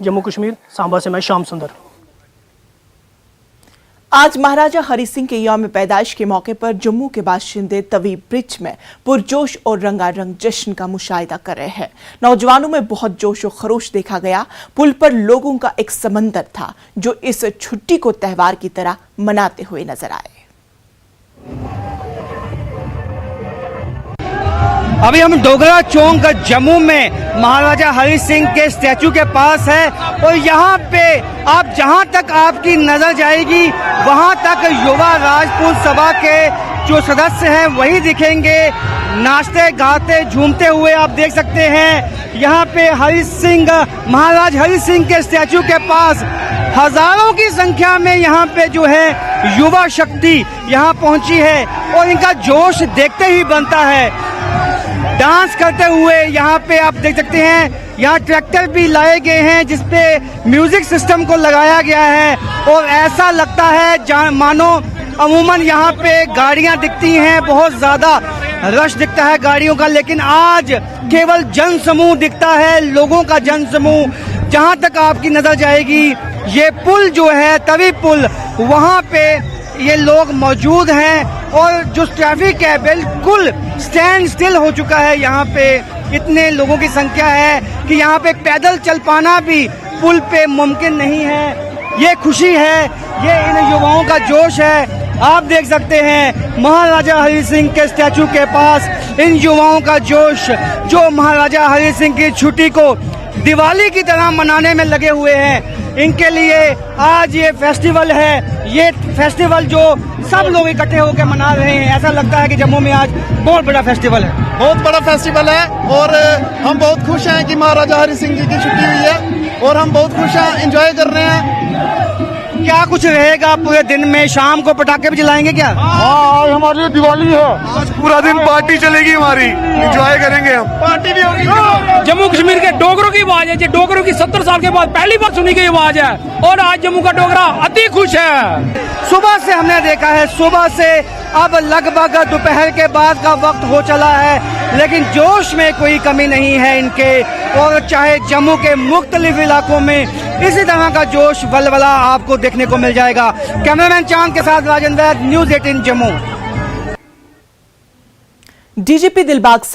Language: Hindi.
जम्मू कश्मीर, सांबा से मैं श्याम सुंदर। आज महाराजा हरि सिंह के यौम पैदाइश के मौके पर जम्मू के बाशिंदे तवी ब्रिज में पुरजोश और रंगारंग जश्न का मुशाहिदा कर रहे हैं। नौजवानों में बहुत जोश और खरोश देखा गया। पुल पर लोगों का एक समंदर था जो इस छुट्टी को त्योहार की तरह मनाते हुए नजर आए। अभी हम डोगरा चौक जम्मू में महाराजा हरि सिंह के स्टैचू के पास है और यहाँ पे आप जहाँ तक आपकी नजर जाएगी वहाँ तक युवा राजपूत सभा के जो सदस्य हैं वही दिखेंगे, नाचते गाते झूमते हुए। आप देख सकते हैं यहाँ पे हरि सिंह, महाराज हरि सिंह के स्टैचू के पास हजारों की संख्या में यहाँ पे जो है युवा शक्ति यहाँ पहुंची है और इनका जोश देखते ही बनता है। डांस करते हुए यहाँ पे आप देख सकते हैं, यहाँ ट्रैक्टर भी लाए गए हैं जिसपे म्यूजिक सिस्टम को लगाया गया है और ऐसा लगता है मानो अमूमन यहाँ पे गाड़ियाँ दिखती हैं, बहुत ज्यादा रश दिखता है गाड़ियों का, लेकिन आज केवल जन समूह दिखता है, लोगों का जन समूह। जहाँ तक आपकी नजर जाएगी ये पुल जो है तवी पुल, वहाँ पे ये लोग मौजूद हैं और जो ट्रैफिक है बिल्कुल स्टैंड स्टिल हो चुका है। यहाँ पे इतने लोगों की संख्या है कि यहाँ पे पैदल चल पाना भी पुल पे मुमकिन नहीं है। ये खुशी है, ये इन युवाओं का जोश है। आप देख सकते हैं महाराजा हरि सिंह के स्टैचू के पास इन युवाओं का जोश, जो महाराजा हरि सिंह की छुट्टी को दिवाली की तरह मनाने में लगे हुए हैं। इनके लिए आज ये फेस्टिवल है, ये फेस्टिवल जो सब लोग इकट्ठे होकर मना रहे हैं। ऐसा लगता है कि जम्मू में आज बहुत बड़ा फेस्टिवल है, बहुत बड़ा फेस्टिवल है और हम बहुत खुश हैं कि महाराजा हरि सिंह जी की छुट्टी हुई है और हम बहुत खुश हैं, एंजॉय कर रहे हैं। क्या कुछ रहेगा पूरे दिन में? शाम को पटाखे भी जलाएंगे क्या? आज हमारी दिवाली है, आज पूरा दिन पार्टी चलेगी हमारी, एंजॉय करेंगे हम, पार्टी भी होगी। जम्मू कश्मीर के डोगरों की आवाज है, डोगरों की 70 साल के बाद पहली बार सुनी गई आवाज है और आज जम्मू का डोगरा अति खुश है। सुबह से हमने देखा है, सुबह से अब लगभग दोपहर के बाद का वक्त हो चला है, लेकिन जोश में कोई कमी नहीं है इनके। और चाहे जम्मू के मुख्तलिफ इलाकों में इसी तरह का जोश वलवला आपको देखने को मिल जाएगा। कैमरामैन चांद के साथ राजेंद्र, न्यूज़ 18 जम्मू। डीजीपी दिलबाग सिंह